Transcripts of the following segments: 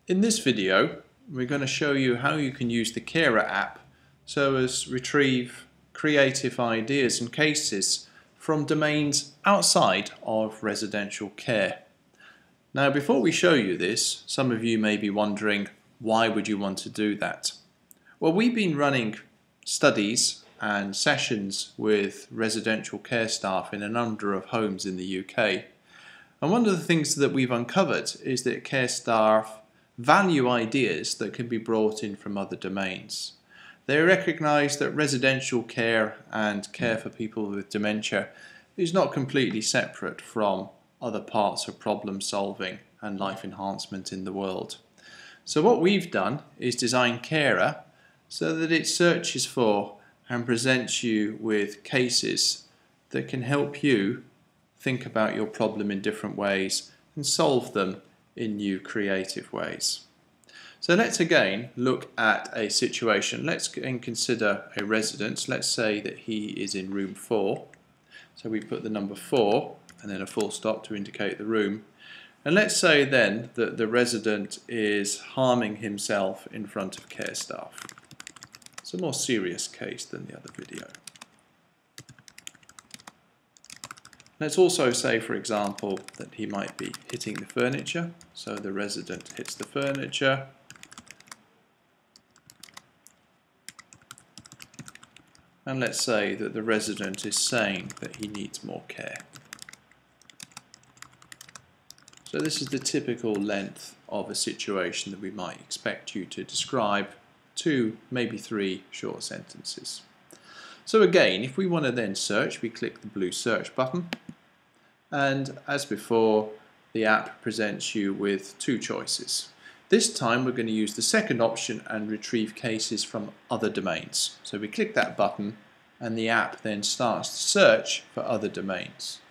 In this video, we're going to show you how you can use the Carer app so as retrieve creative ideas and cases from domains outside of residential care. Now, before we show you this, some of you may be wondering, why would you want to do that? Well, we've been running studies and sessions with residential care staff in a number of homes in the UK. And one of the things that we've uncovered is that care staff value ideas that can be brought in from other domains. They recognise that residential care and care for people with dementia is not completely separate from other parts of problem solving and life enhancement in the world. So what we've done is design Carer so that it searches for and presents you with cases that can help you think about your problem in different ways and solve them in new creative ways. So let's again look at a situation. Let's consider a resident. Let's say that he is in room 4. So we put the number 4 and then a full stop to indicate the room. And let's say then that the resident is harming himself in front of care staff. It's a more serious case than the other video. Let's also say, for example, that he might be hitting the furniture. So the resident hits the furniture. And let's say that the resident is saying that he needs more care. So this is the typical length of a situation that we might expect you to describe, 2, maybe 3 short sentences. So again, if we want to then search, we click the blue search button. And as before, the app presents you with 2 choices. This time we're going to use the second option and retrieve cases from other domains. So we click that button and the app then starts to search for other domains.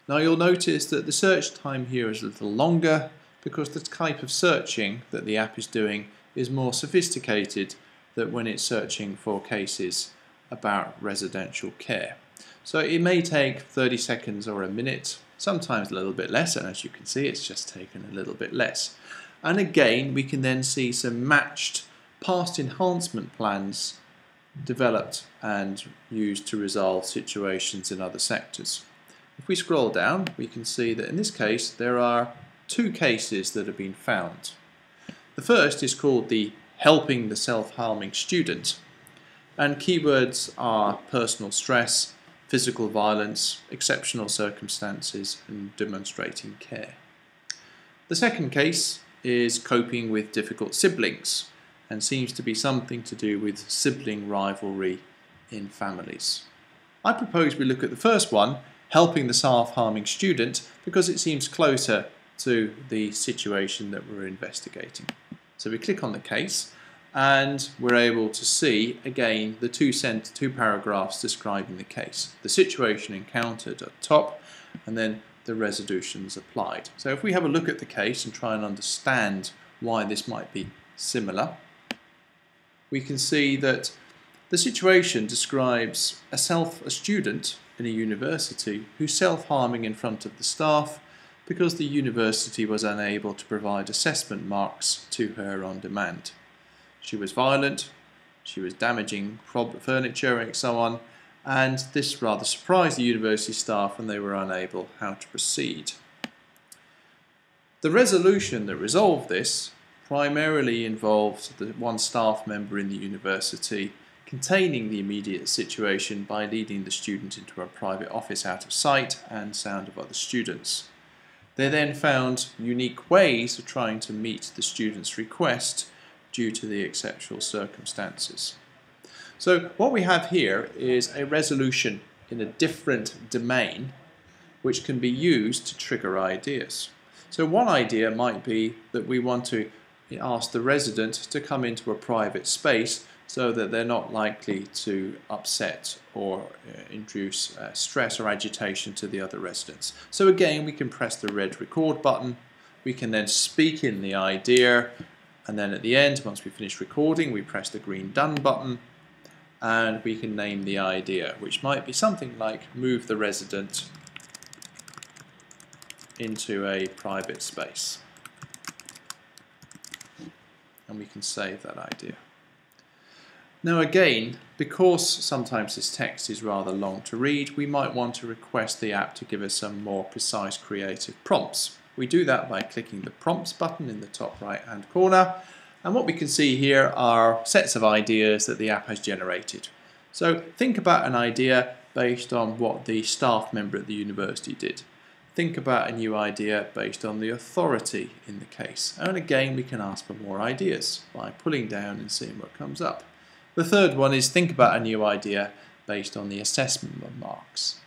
Now you'll notice that the search time here is a little longer because the type of searching that the app is doing is more sophisticated than when it's searching for cases about residential care. So it may take 30 seconds or a minute, sometimes a little bit less, and as you can see it's just taken a little bit less. And again we can then see some matched past enhancement plans developed and used to resolve situations in other sectors. If we scroll down, we can see that in this case there are 2 cases that have been found. The first is called the helping the self-harming student, and keywords are personal stress, physical violence, exceptional circumstances, and demonstrating care. The second case is coping with difficult siblings and seems to be something to do with sibling rivalry in families. I propose we look at the first one, helping the self-harming student, because it seems closer to the situation that we're investigating. So we click on the case and we're able to see again the 2 paragraphs describing the case. The situation encountered at top and then the resolutions applied. So if we have a look at the case and try and understand why this might be similar, we can see that the situation describes a student in a university who's self-harming in front of the staff because the university was unable to provide assessment marks to her on demand. She was violent, she was damaging furniture and so on, and this rather surprised the university staff and they were unable how to proceed. The resolution that resolved this primarily involved the one staff member in the university containing the immediate situation by leading the student into a private office out of sight and sound of other students. They then found unique ways of trying to meet the student's request due to the exceptional circumstances. So what we have here is a resolution in a different domain which can be used to trigger ideas. So one idea might be that we want to ask the resident to come into a private space so that they're not likely to upset or induce stress or agitation to the other residents. So again, we can press the red record button, we can then speak in the idea, and then at the end, once we finish recording, we press the green done button and we can name the idea, which might be something like move the resident into a private space. and we can save that idea. Now again, because sometimes this text is rather long to read, we might want to request the app to give us some more precise creative prompts. We do that by clicking the prompts button in the top right hand corner, and what we can see here are sets of ideas that the app has generated. So think about an idea based on what the staff member at the university did. Think about a new idea based on the authority in the case. And again, we can ask for more ideas by pulling down and seeing what comes up. The third one is think about a new idea based on the assessment marks.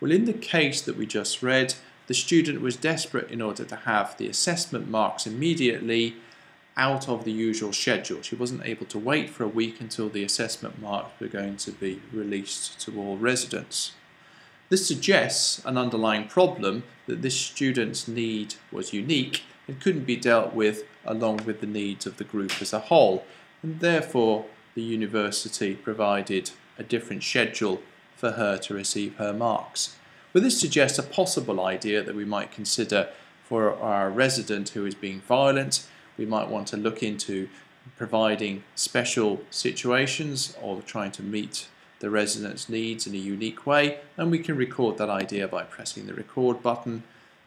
Well, in the case that we just read, the student was desperate in order to have the assessment marks immediately out of the usual schedule. She wasn't able to wait for a week until the assessment marks were going to be released to all residents. This suggests an underlying problem that this student's need was unique and couldn't be dealt with along with the needs of the group as a whole, and therefore the university provided a different schedule for her to receive her marks. Well, this suggests a possible idea that we might consider for our resident who is being violent. We might want to look into providing special situations or trying to meet the resident's needs in a unique way, and we can record that idea by pressing the record button,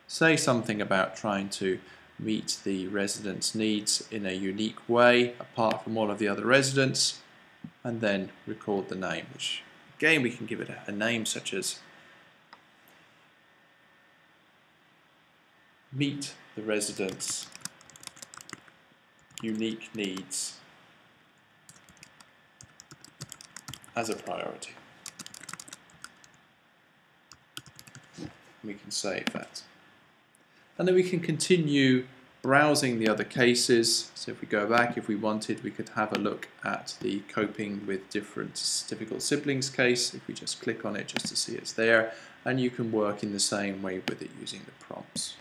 say something about trying to meet the resident's needs in a unique way apart from all of the other residents, and then record the name, which again we can give it a name such as meet the resident's unique needs as a priority. We can save that. And then we can continue browsing the other cases. So if we go back, if we wanted, we could have a look at the coping with difficult siblings case. If we just click on it just to see it's there, and you can work in the same way with it using the prompts.